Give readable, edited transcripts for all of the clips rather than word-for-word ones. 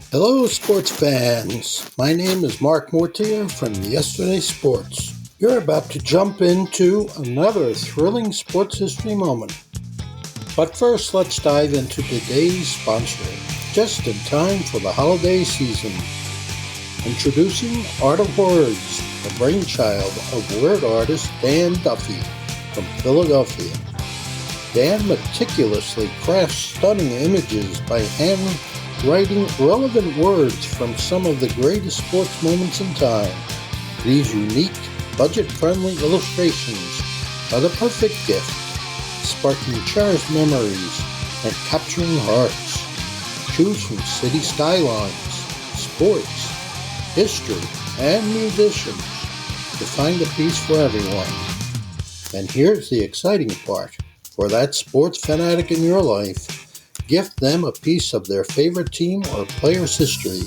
Hello, sports fans. My name is Mark Mortier from Yesterday Sports. You're about to jump into another thrilling sports history moment. But first, let's dive into today's sponsor, just in time for the holiday season. Introducing Art of Words, the brainchild of word artist Dan Duffy from Philadelphia. Dan meticulously crafts stunning images by handwriting relevant words from some of the greatest sports moments in time. These unique, budget-friendly illustrations are the perfect gift, sparking cherished memories and capturing hearts. Choose from city skylines, sports, history, and musicians to find a piece for everyone. And here's the exciting part. For that sports fanatic in your life, gift them a piece of their favorite team or player's history.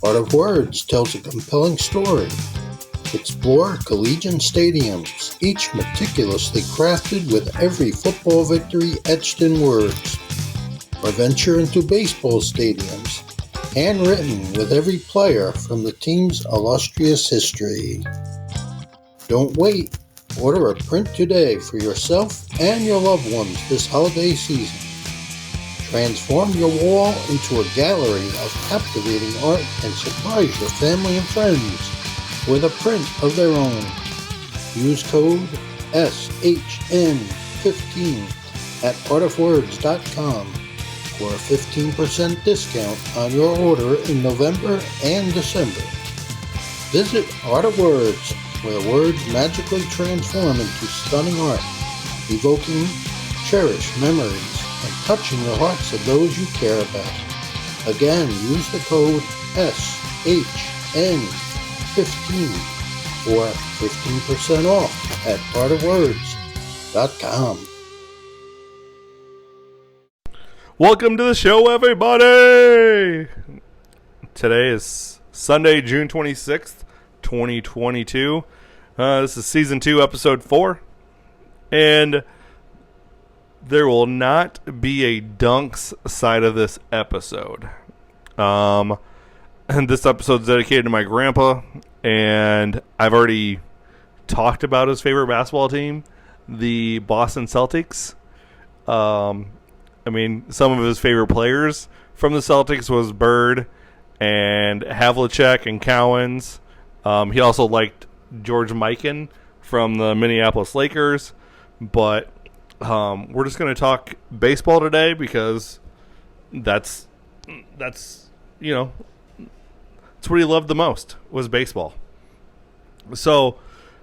Art of Words tells a compelling story. Explore collegiate stadiums, each meticulously crafted with every football victory etched in words. Or venture into baseball stadiums, handwritten with every player from the team's illustrious history. Don't wait. Order a print today for yourself and your loved ones this holiday season. Transform your wall into a gallery of captivating art and surprise your family and friends with a print of their own. Use code SHN15 at artofwords.com for a 15% discount on your order in November and December. Visit Art of Words, where words magically transform into stunning art, evoking cherished memories and touching the hearts of those you care about. Again, use the code SHN15 for 15% off at artofwords.com. Welcome to the show, everybody! Today is Sunday, June 26th, 2022. This is Season 2, Episode 4. And there will not be a Dunks side of this episode. And this episode is dedicated to my grandpa. And I've already talked about his favorite basketball team, the Boston Celtics. Some of his favorite players from the Celtics was Bird and Havlicek and Cowens. He also liked George Mikan from the Minneapolis Lakers. But we're just going to talk baseball today because that's what he loved the most was baseball. So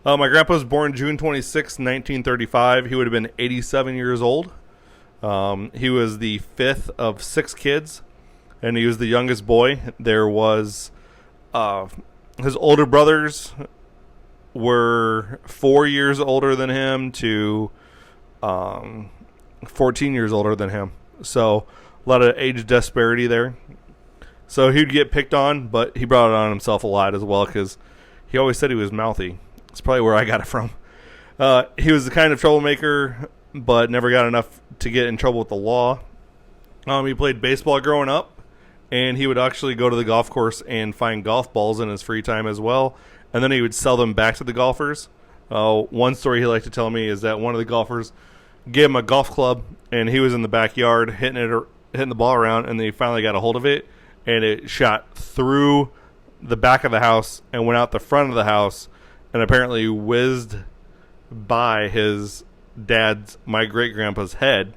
my grandpa was born June 26, 1935. He would have been 87 years old. He was the fifth of six kids, and he was the youngest boy. There was his older brothers were 4 years older than him to 14 years older than him. So a lot of age disparity there. So he'd get picked on, but he brought it on himself a lot as well because he always said he was mouthy. That's probably where I got it from. He was the kind of troublemaker, but never got enough to get in trouble with the law. He played baseball growing up, and he would actually go to the golf course and find golf balls in his free time as well, and then he would sell them back to the golfers. One story he liked to tell me is that one of the golfers gave him a golf club, and he was in the backyard hitting the ball around, and then he finally got a hold of it, and it shot through the back of the house and went out the front of the house and apparently whizzed by his dad's, my great-grandpa's head,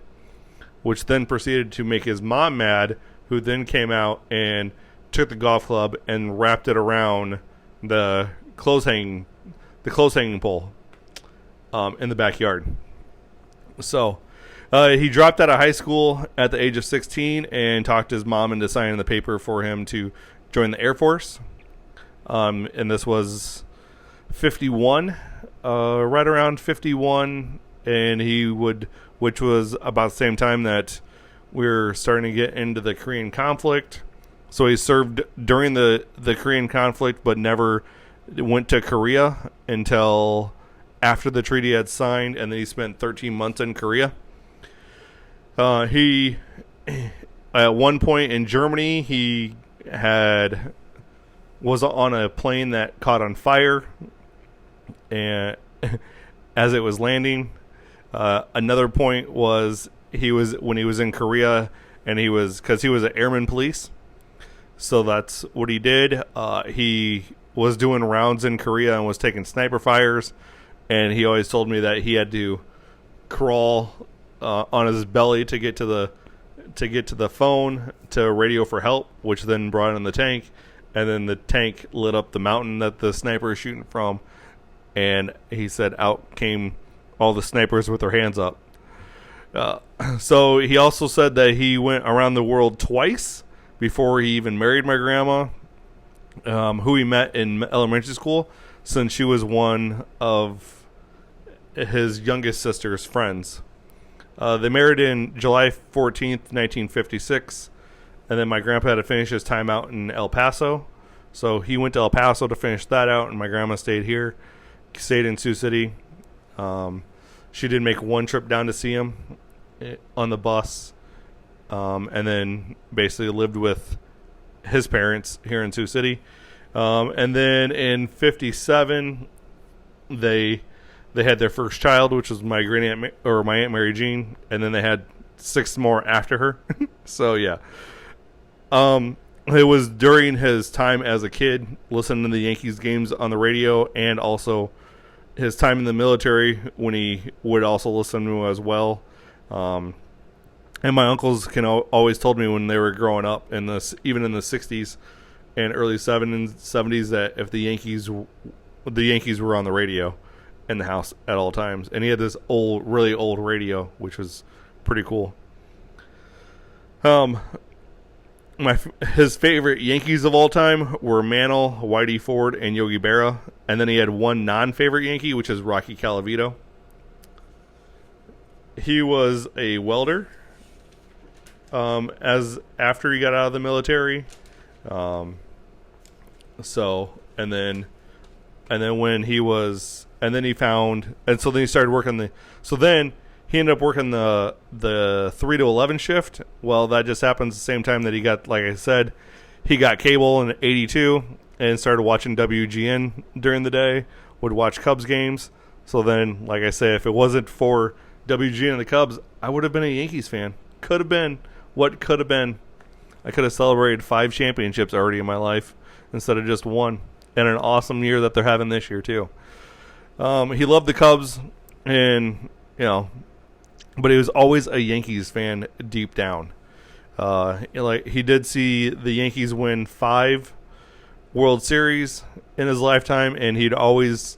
which then proceeded to make his mom mad, who then came out and took the golf club and wrapped it around the clothes hanging pole in the backyard. So he dropped out of high school at the age of 16 and talked his mom into signing the paper for him to join the Air Force. And this was 51, right around 51. And which was about the same time that we were starting to get into the Korean conflict. So he served during the Korean conflict, but never went to Korea until after the treaty had signed, and then he spent 13 months in Korea. He, at one point in Germany, he was on a plane that caught on fire, and as it was landing. Another point was when he was in Korea, and because he was an airman police. So that's what he did. He was doing rounds in Korea and was taking sniper fires, and he always told me that he had to crawl on his belly to get to the phone to radio for help, which then brought in the tank, and then the tank lit up the mountain that the sniper is shooting from, and he said out came all the snipers with their hands up. So he also said that he went around the world twice before he even married my grandma, who he met in elementary school, since she was one of his youngest sister's friends. They married in July 14th, 1956, and then my grandpa had to finish his time out in El Paso. So he went to El Paso to finish that out, and my grandma stayed in Sioux City. She did make one trip down to see him on the bus, and then basically lived with his parents here in Sioux City. And then in 57, they had their first child, which was my my Aunt Mary Jean, and then they had 6 more after her. So yeah, it was during his time as a kid listening to the Yankees games on the radio, and also his time in the military when he would also listen to as well. And my uncles always told me when they were growing up, even in the 60s and early 70s, that if the Yankees were on the radio in the house at all times. And he had this really old radio, which was pretty cool. His favorite Yankees of all time were Mantle, Whitey Ford, and Yogi Berra. And then he had one non-favorite Yankee, which is Rocky Calavito. He was a welder after he got out of the military. Then he started working he ended up working the 3 to 11 shift. Well, that just happens the same time that he got, like I said, he got cable in 82 and started watching WGN during the day, would watch Cubs games. So then, like I say, if it wasn't for WGN and the Cubs, I would have been a Yankees fan. Could have been. What could have been? I could have celebrated 5 championships already in my life instead of just 1. And an awesome year that they're having this year, too. He loved the Cubs, and, but he was always a Yankees fan deep down. He did see the Yankees win 5 World Series in his lifetime, and he'd always,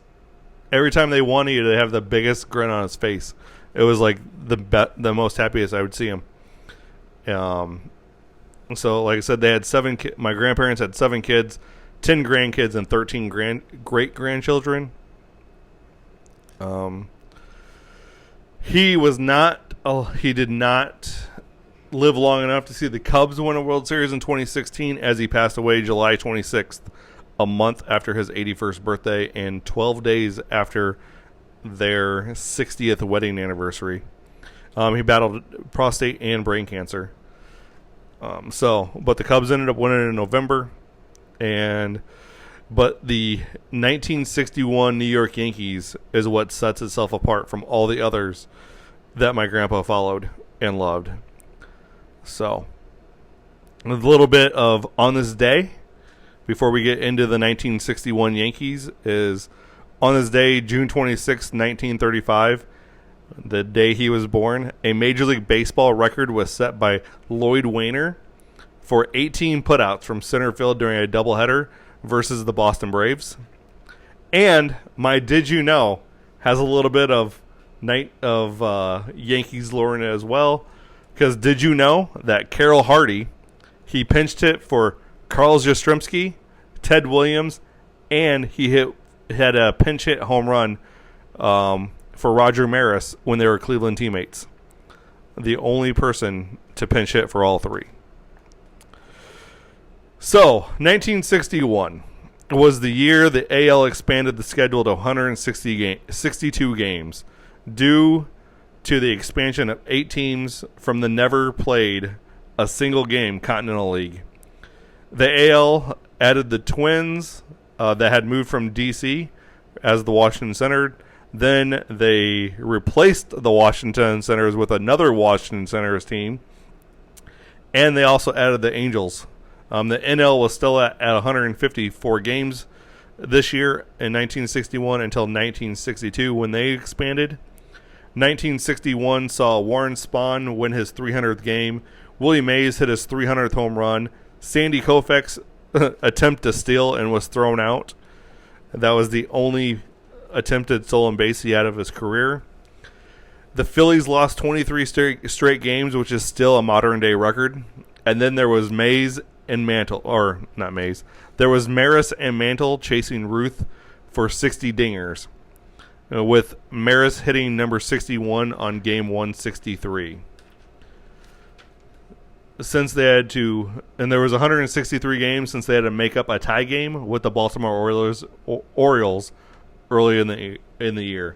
every time they won, he'd have the biggest grin on his face. It was like the most happiest I would see him. So, like I said, they had 7. My grandparents had 7 kids, 10 grandkids, and 13 great grandchildren. He did not live long enough to see the Cubs win a World Series in 2016, as he passed away July 26th, a month after his 81st birthday and 12 days after their 60th wedding anniversary. He battled prostate and brain cancer. But the Cubs ended up winning in November, but the 1961 New York Yankees is what sets itself apart from all the others that my grandpa followed and loved. So, a little bit of on this day before we get into the 1961 Yankees is on this day, June 26, 1935, the day he was born, a Major League Baseball record was set by Lloyd Wainer for 18 putouts from center field during a doubleheader versus the Boston Braves. And my Did You Know has a little bit of Yankees lore in it as well. Because did you know that Carroll Hardy, he pinched hit for Carl Yastrzemski, Ted Williams, and he had a pinch hit home run for Roger Maris when they were Cleveland teammates. The only person to pinch hit for all 3. So, 1961 was the year the AL expanded the schedule to 162 games due to the expansion of 8 teams from the never played a single game Continental League. The AL added the Twins that had moved from D.C. as the Washington Senators. Then they replaced the Washington Senators with another Washington Senators team. And they also added the Angels. The NL was still at 154 games this year in 1961 until 1962 when they expanded. 1961 saw Warren Spahn win his 300th game. Willie Mays hit his 300th home run. Sandy Koufax attempt to steal and was thrown out. That was the only attempted stolen base he had of his career. The Phillies lost 23 straight games, which is still a modern-day record. And then there was Mays and Mantle, or not Mays. There was Maris and Mantle chasing Ruth for 60 dingers, with Maris hitting number 61 on game 163. Since they had to, and there was 163 games since they had to make up a tie game with the Baltimore Orioles early in the year.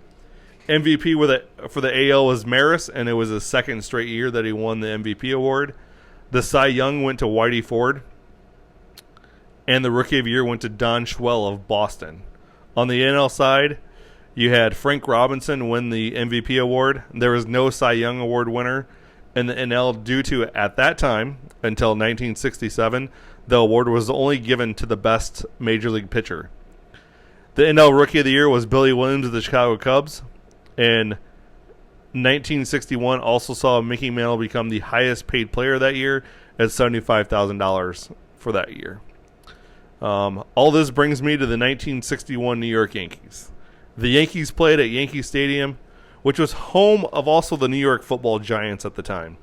MVP for the AL was Maris, and it was his second straight year that he won the MVP award. The Cy Young went to Whitey Ford, and the Rookie of the Year went to Don Schwell of Boston. On the NL side, you had Frank Robinson win the MVP award. There was no Cy Young Award winner in the NL due to, at that time, until 1967, the award was only given to the best Major League pitcher. The NL Rookie of the Year was Billy Williams of the Chicago Cubs. And 1961 also saw Mickey Mantle become the highest paid player that year at $75,000 for that year. All this brings me to the 1961 New York Yankees. The Yankees played at Yankee Stadium, which was home of also the New York Football Giants at the time.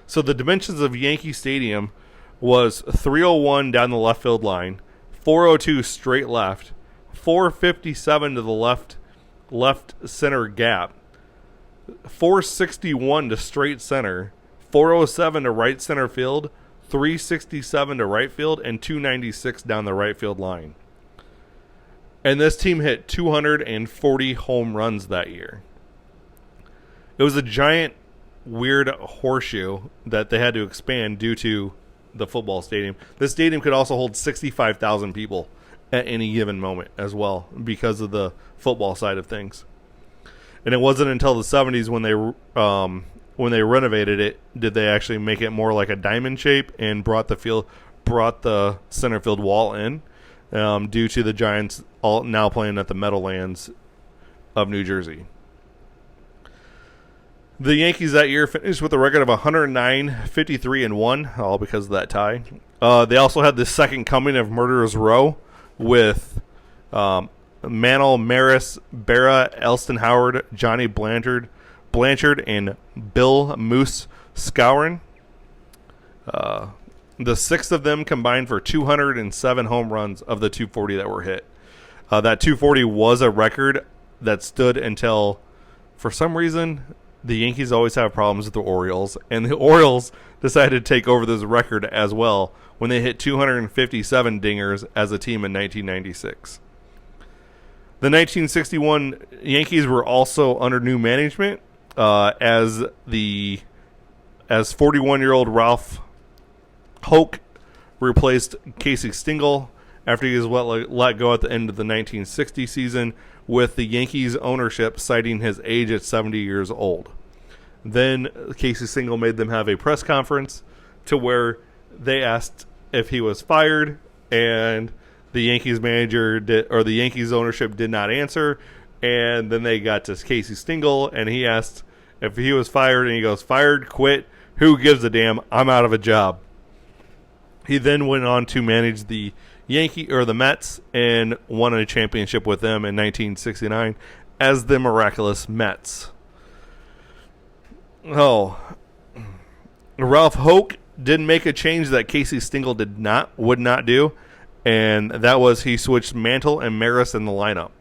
So the dimensions of Yankee Stadium was 301 down the left field line, 402 straight left, 457 to the left center gap, 461 to straight center, 407 to right center field, 367 to right field, and 296 down the right field line. And this team hit 240 home runs that year. It was a giant, weird horseshoe that they had to expand due to the football stadium. This stadium could also hold 65,000 people at any given moment as well because of the football side of things. And it wasn't until the 70s when they renovated it did they actually make it more like a diamond shape and brought the center field wall in due to the Giants all now playing at the Meadowlands of New Jersey. The Yankees that year finished with a record of 109, 53, and 1, all because of that tie. They also had the second coming of Murderers Row with Mantle, Maris, Berra, Elston Howard, Johnny Blanchard, and Bill Moose Skowron. The six of them combined for 207 home runs of the 240 that were hit. That 240 was a record that stood until, for some reason, the Yankees always have problems with the Orioles, and the Orioles decided to take over this record as well when they hit 257 dingers as a team in 1996. The 1961 Yankees were also under new management as 41-year-old Ralph Hoke replaced Casey Stengel after he was let go at the end of the 1960 season, with the Yankees ownership citing his age at 70 years old. Then Casey Stengel made them have a press conference to where they asked if he was fired, and the Yankees the Yankees ownership did not answer. And then they got to Casey Stengel, and he asked if he was fired, and he goes, "Fired, quit, who gives a damn? I'm out of a job." He then went on to manage the Mets and won a championship with them in 1969 as the miraculous Mets. Ralph Hoke didn't make a change that Casey Stengel would not do, and that was he switched Mantle and Maris in the lineup.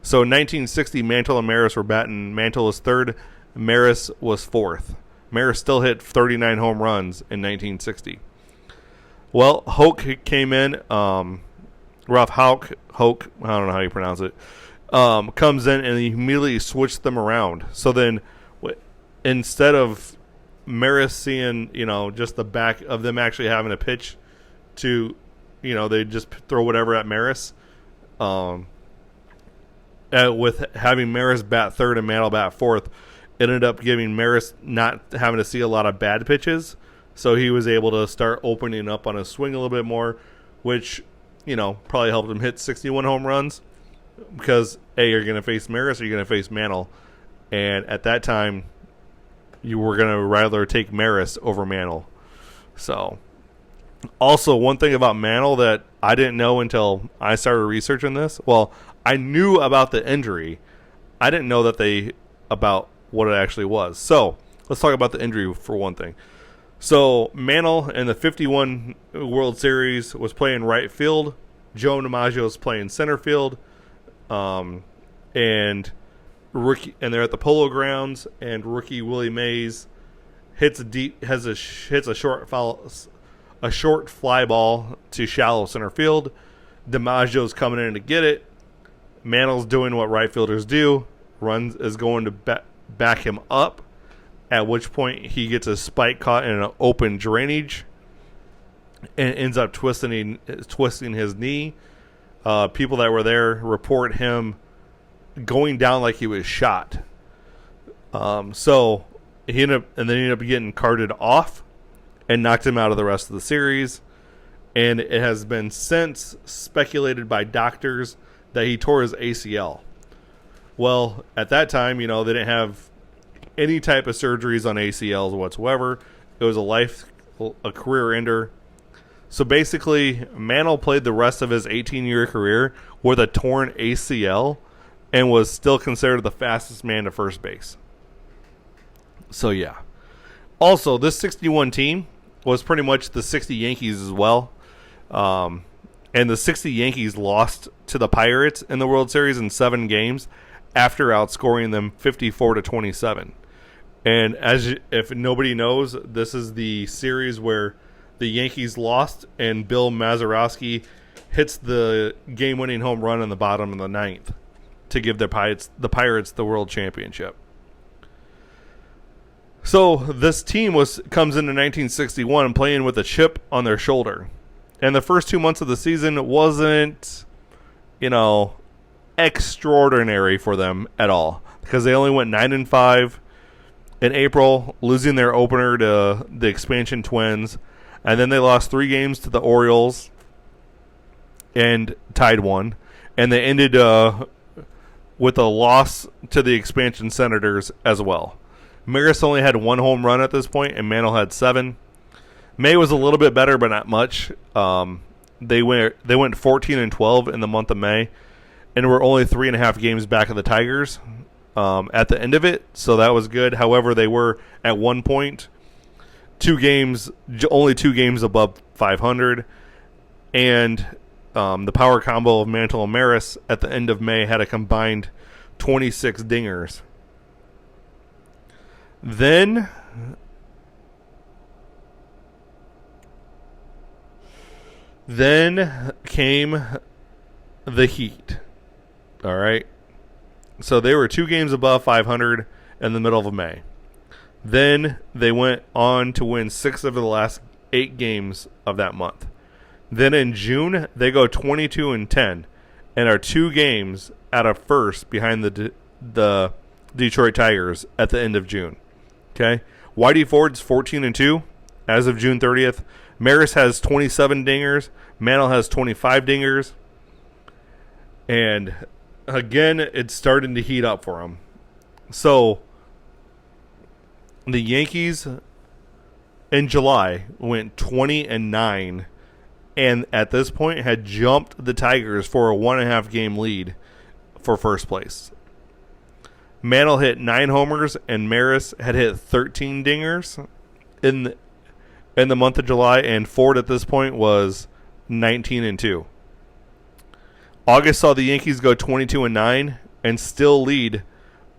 So in 1960, Mantle and Maris were batting. Mantle was third, Maris was fourth. Maris still hit 39 home runs in 1960. Well, Hoke came in. Ralph Hoke, I don't know how you pronounce it, comes in and he immediately switched them around. So then, instead of Maris seeing, just the back of them actually having a pitch to they just throw whatever at Maris. With having Maris bat third and Mantle bat fourth, it ended up giving Maris not having to see a lot of bad pitches. So he was able to start opening up on his swing a little bit more, which, probably helped him hit 61 home runs. Because, A, you're going to face Maris or you're going to face Mantle. And at that time, you were going to rather take Maris over Mantle. So, also, one thing about Mantle that I didn't know until I started researching this. Well, I knew about the injury. I didn't know about what it actually was. So, let's talk about the injury for one thing. So, Mantle in the 51 World Series was playing right field. Joe DiMaggio was playing center field. And they're at the Polo Grounds, and rookie Willie Mays hits a short fly ball to shallow center field. DiMaggio's coming in to get it. Mantle's doing what right fielders do. Is going to back him up, at which point he gets a spike caught in an open drainage and ends up twisting his knee. People that were there report him going down like he was shot. So he ended up getting carted off and knocked him out of the rest of the series. And it has been since speculated by doctors that he tore his ACL. Well, at that time, they didn't have any type of surgeries on ACLs whatsoever. It was a career ender. So basically, Mantle played the rest of his 18-year career with a torn ACL and was still considered the fastest man to first base. So, yeah. Also, this 61 team was pretty much the 60 Yankees as well. And the 60 Yankees lost to the Pirates in the World Series in 7 games after outscoring them 54-27. And if nobody knows, this is the series where the Yankees lost and Bill Mazeroski hits the game-winning home run in the bottom of the 9th to give the Pirates the World Championship. So this team comes into 1961 playing with a chip on their shoulder. And the first 2 months of the season wasn't, extraordinary for them at all, because they only went 9-5 in April, losing their opener to the expansion Twins, and then they lost 3 games to the Orioles and tied 1, and they ended with a loss to the expansion Senators as well. Maris only had 1 home run at this point, and Mantle had 7. May was a little bit better, but not much. They went 14-12 in the month of May, and were only 3.5 games back of the Tigers at the end of it, so that was good. However, they were at one point only 2 games above 500, and the power combo of Mantle and Maris at the end of May had a combined 26 dingers. Then came the Heat. All right. So they were 2 games above 500 in the middle of May. Then they went on to win 6 of the last 8 games of that month. Then in June, they go 22-10 and are 2 games out of first behind the Detroit Tigers at the end of June. Okay. Whitey Ford's 14-2 as of June 30th. Maris has 27 dingers. Mantle has 25 dingers. And again, it's starting to heat up for him. So the Yankees in July went 20-9, and at this point had jumped the Tigers for a 1.5 game lead for first place. Mantle hit 9 homers, and Maris had hit 13 dingers in the month of July, and Ford at this point was 19-2. August saw the Yankees go 22-9 and still lead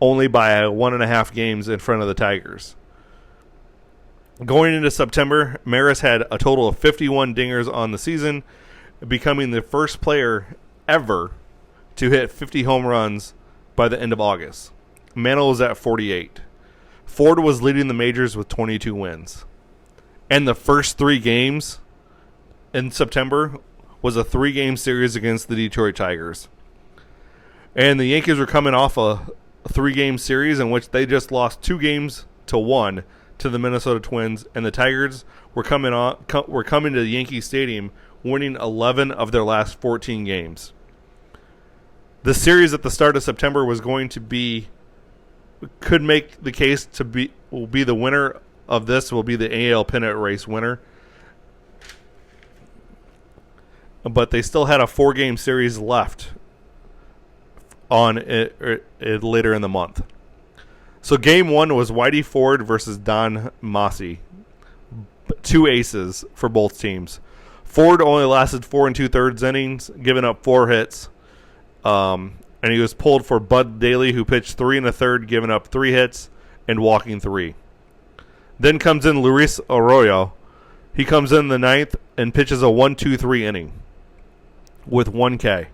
only by 1.5 games in front of the Tigers. Going into September, Maris had a total of 51 dingers on the season, becoming the first player ever to hit 50 home runs by the end of August. Mantle was at 48. Ford was leading the majors with 22 wins. And the first 3 games in September was a 3-game series against the Detroit Tigers. And the Yankees were coming off a 3-game series in which they just lost 2-1 to the Minnesota Twins, and the Tigers were coming to the Yankee Stadium winning 11 of their last 14 games. The series at the start of September could make the case will be the winner of this will be the AL pennant race winner. But they still had a 4-game series left on it later in the month. So game 1 was Whitey Ford versus Don Massey. 2 aces for both teams. Ford only lasted 4 2/3 innings, giving up 4 hits. And he was pulled for Bud Daly, who pitched 3 1/3, giving up 3 hits and walking 3. Then comes in Luis Arroyo. He comes in the 9th and pitches a 1-2-3 inning with 1 K.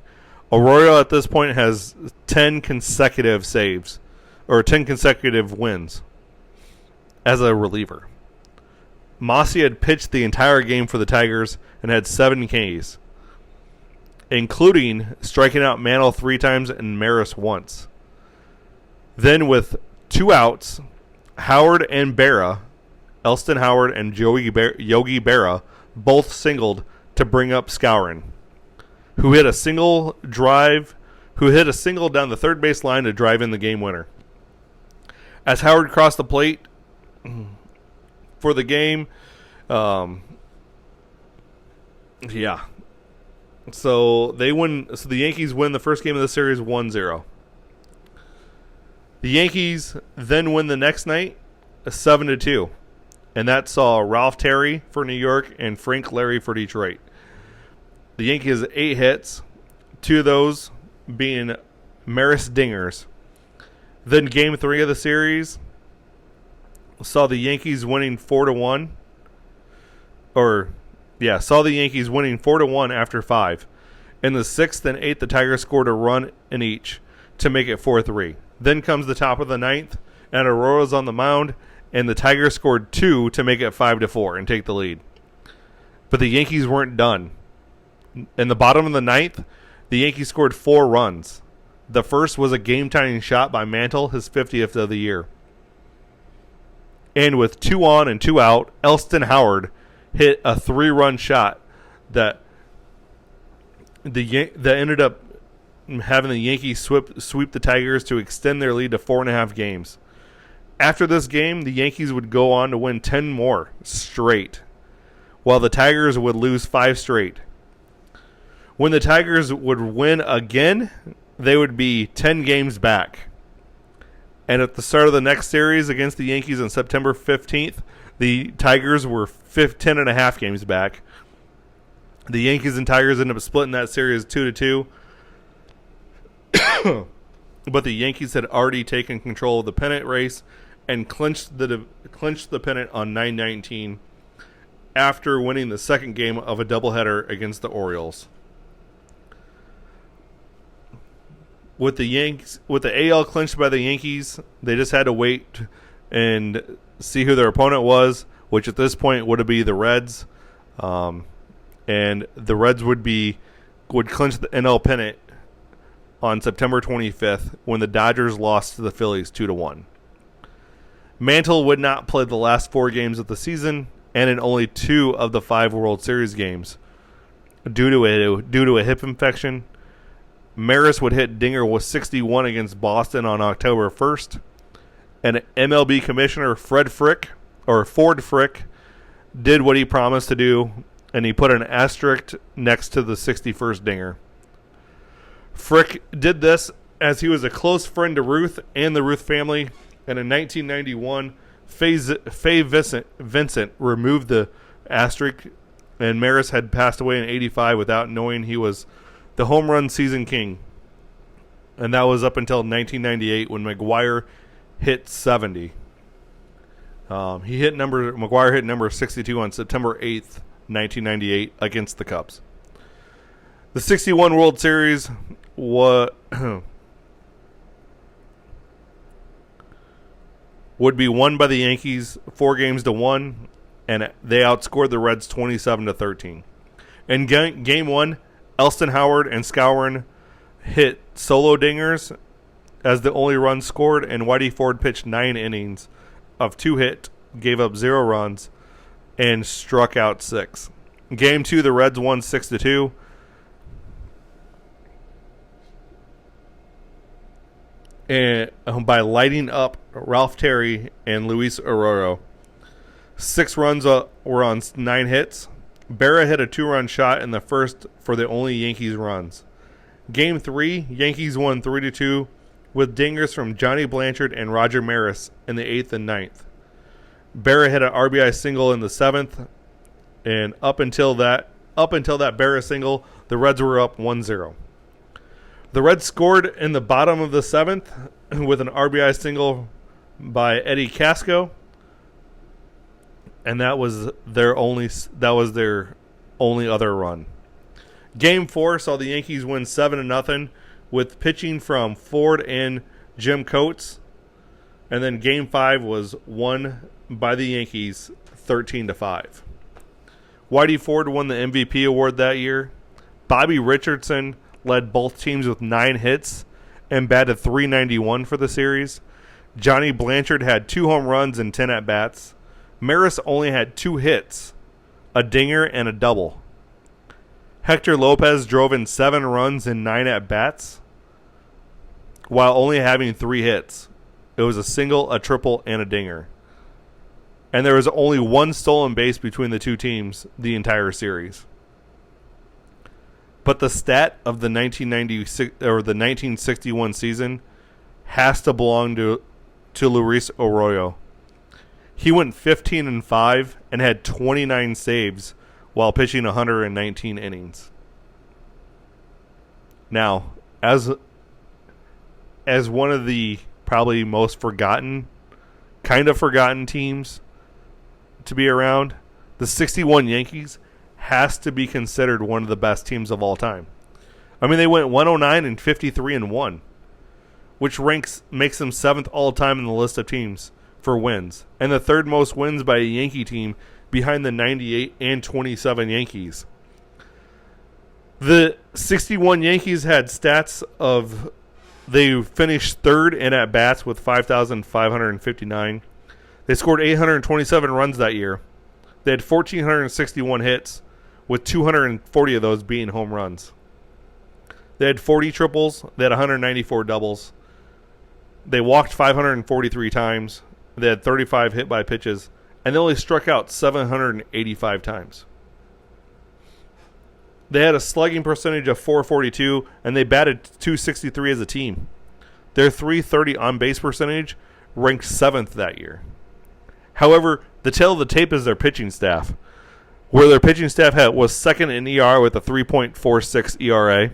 Arroyo at this point has 10 consecutive saves, or 10 consecutive wins as a reliever. Massey had pitched the entire game for the Tigers and had 7 Ks, including striking out Mantle 3 times and Maris once. Then with 2 outs, Howard and Berra, Elston Howard and Yogi Berra, both singled to bring up Skowron, who hit a single down the third base line to drive in the game winner. As Howard crossed the plate for the game, so they win. So the Yankees win the first game of the series 1-0. The Yankees then win the next night 7-2, and that saw Ralph Terry for New York and Frank Larry for Detroit. The Yankees had 8 hits, 2 of those being Maris dingers. Then game 3 of the series saw the Yankees winning 4-1. Saw the Yankees winning 4-1 after 5. In the 6th and 8th, the Tigers scored a run in each to make it 4-3. Then comes the top of the 9th, and Aurora's on the mound, and the Tigers scored 2 to make it 5-4 and take the lead. But the Yankees weren't done. In the bottom of the 9th, the Yankees scored 4 runs. The first was a game-tying shot by Mantle, his 50th of the year. And with 2 on and 2 out, Elston Howard hit a 3-run shot that ended up having the Yankees sweep the Tigers to extend their lead to 4.5 games. After this game, the Yankees would go on to win 10 more straight, while the Tigers would lose 5 straight. When the Tigers would win again, they would be 10 games back. And at the start of the next series against the Yankees on September 15th, the Tigers were 10.5 games back. The Yankees and Tigers ended up splitting that series 2-2. But the Yankees had already taken control of the pennant race and clinched the pennant on 9/19 after winning the second game of a doubleheader against the Orioles. With the AL clinched by the Yankees, they just had to wait and see who their opponent was, which at this point would be the Reds, and the Reds would clinch the NL pennant on September 25th when the Dodgers lost to the Phillies 2-1. Mantle would not play the last 4 games of the season and in only 2 of the 5 World Series games due to a hip infection. Maris would hit dinger with 61 against Boston on October 1st, and MLB Commissioner Ford Frick did what he promised to do, and he put an asterisk next to the 61st dinger. Frick did this as he was a close friend to Ruth and the Ruth family, and in 1991, Faye Vincent removed the asterisk, and Maris had passed away in 85 without knowing he was the home run season king. And that was up until 1998 when McGuire hit 70. McGuire hit number 62 on September 8th, 1998 against the Cubs. The 61 World Series would be won by the Yankees 4-1, and they outscored the Reds 27-13. In game one, Elston Howard and Skowron hit solo dingers as the only run scored, and Whitey Ford pitched 9 innings of 2 hit, gave up 0 runs, and struck out 6. Game 2, the Reds won 6-2. And by lighting up Ralph Terry and Luis Arroyo. 6 runs were on 9 hits. Berra hit a 2-run shot in the first for the only Yankees runs. Game 3, Yankees won 3-2 with dingers from Johnny Blanchard and Roger Maris in the 8th and 9th. Berra hit an RBI single in the 7th, and up until that Berra single, the Reds were up 1-0. The Reds scored in the bottom of the 7th with an RBI single by Eddie Casco, and that was their only other run. Game 4 saw the Yankees win 7-0 with pitching from Ford and Jim Coates, and then Game 5 was won by the Yankees 13-5. Whitey Ford won the MVP award that year. Bobby Richardson led both teams with 9 hits and batted .391 for the series. Johnny Blanchard had 2 home runs and 10 at-bats. Maris only had 2 hits, a dinger and a double. Hector Lopez drove in 7 runs and 9 at-bats while only having 3 hits. It was a single, a triple, and a dinger. And there was only 1 stolen base between the two teams the entire series. But the stat of the 1961 season has to belong to Luis Arroyo. He went 15-5 and had 29 saves while pitching 119 innings. Now, as one of the probably most forgotten teams to be around, the 61 Yankees has to be considered one of the best teams of all time. I mean, they went 109 and 53-1, which makes them 7th all time in the list of teams for wins, and the 3rd most wins by a Yankee team behind the 98 and 27 Yankees. The 61 Yankees had stats of they finished 3rd in at-bats with 5,559. They scored 827 runs that year. They had 1,461 hits, with 240 of those being home runs. They had 40 triples. They had 194 doubles. They walked 543 times. They had 35 hit by pitches, and they only struck out 785 times. They had a slugging percentage of .442, and they batted .263 as a team. Their .330 on-base percentage ranked 7th that year. However, the tail of the tape is their pitching staff, where their pitching staff was 2nd in ER with a 3.46 ERA.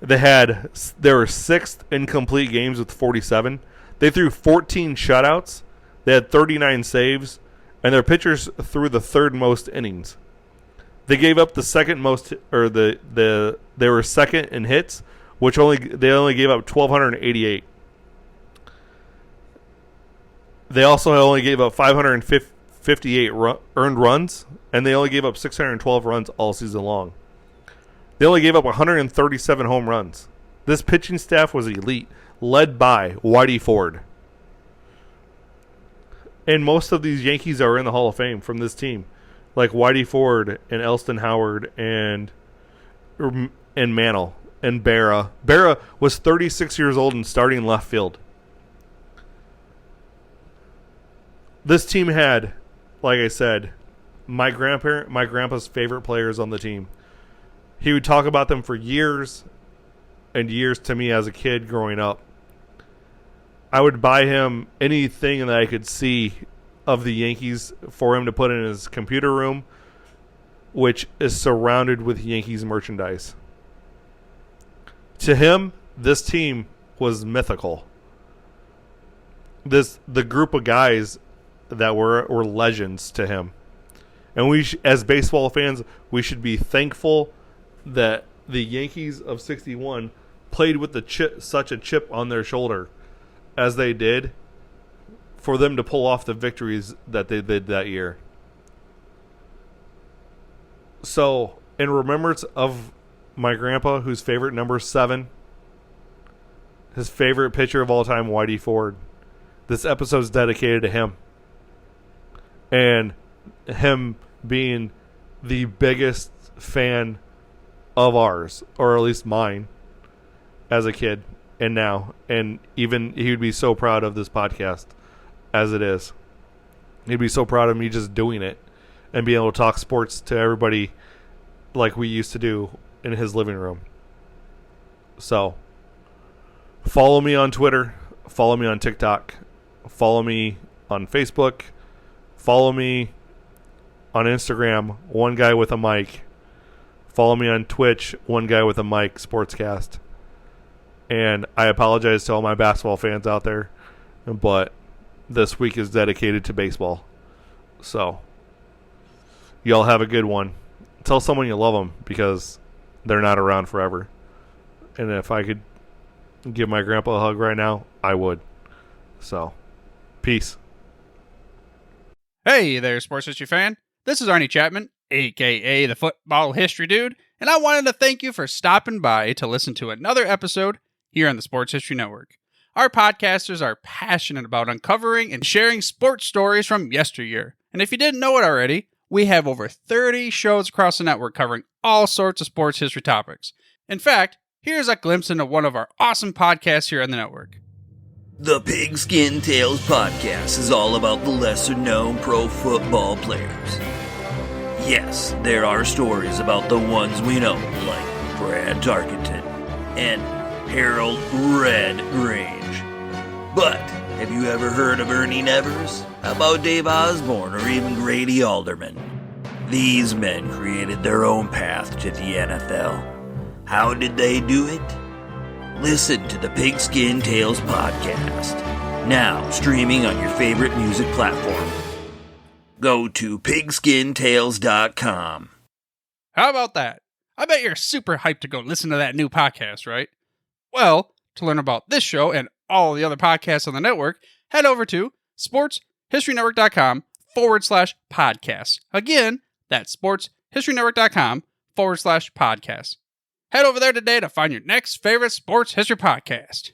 They were 6th in complete games with 47. They threw 14 shutouts. They had 39 saves, and their pitchers threw the 3rd most innings. They gave up the 2nd most, or they were 2nd in hits, which they only gave up 1,288. They also only gave up 558 earned runs, and they only gave up 612 runs all season long. They only gave up 137 home runs. This pitching staff was elite, led by Whitey Ford. And most of these Yankees are in the Hall of Fame from this team, like Whitey Ford and Elston Howard and Mantle and Berra. Berra was 36 years old and starting left field. This team had, like I said, my grandpa's favorite players on the team. He would talk about them for years and years to me as a kid growing up. I would buy him anything that I could see of the Yankees for him to put in his computer room, which is surrounded with Yankees merchandise. To him, this team was mythical. The group of guys that were legends to him. And we, as baseball fans, we should be thankful that the Yankees of 61 played with such a chip on their shoulder as they did for them to pull off the victories that they did that year. So, in remembrance of my grandpa, whose favorite number is 7, his favorite pitcher of all time, Whitey Ford. This episode is dedicated to him. And him being the biggest fan of ours, or at least mine, as a kid and now. And even he would be so proud of this podcast as it is. He'd be so proud of me just doing it and being able to talk sports to everybody like we used to do in his living room. So, follow me on Twitter. Follow me on TikTok. Follow me on Facebook. Follow me on Instagram, One Guy with a Mic. Follow me on Twitch, One Guy with a Mic Sportscast. And I apologize to all my basketball fans out there, but this week is dedicated to baseball. So, y'all have a good one. Tell someone you love them, because they're not around forever. And if I could give my grandpa a hug right now, I would. So, peace. Hey there, sports history fan. This is Arnie Chapman, a.k.a. the Football History Dude, and I wanted to thank you for stopping by to listen to another episode here on the Sports History Network. Our podcasters are passionate about uncovering and sharing sports stories from yesteryear. And if you didn't know it already, we have over 30 shows across the network covering all sorts of sports history topics. In fact, here's a glimpse into one of our awesome podcasts here on the network. The Pigskin Tales podcast is all about the lesser-known pro football players. Yes, there are stories about the ones we know, like Brad Tarkenton and Harold Red Grange. But have you ever heard of Ernie Nevers? How about Dave Osborne or even Grady Alderman? These men created their own path to the NFL. How did they do it? Listen to the Pigskin Tales podcast, now streaming on your favorite music platform. Go to pigskintales.com. How about that? I bet you're super hyped to go listen to that new podcast, right? Well, to learn about this show and all the other podcasts on the network, head over to sportshistorynetwork.com/podcast. Again, that's sportshistorynetwork.com/podcast. Head over there today to find your next favorite sports history podcast.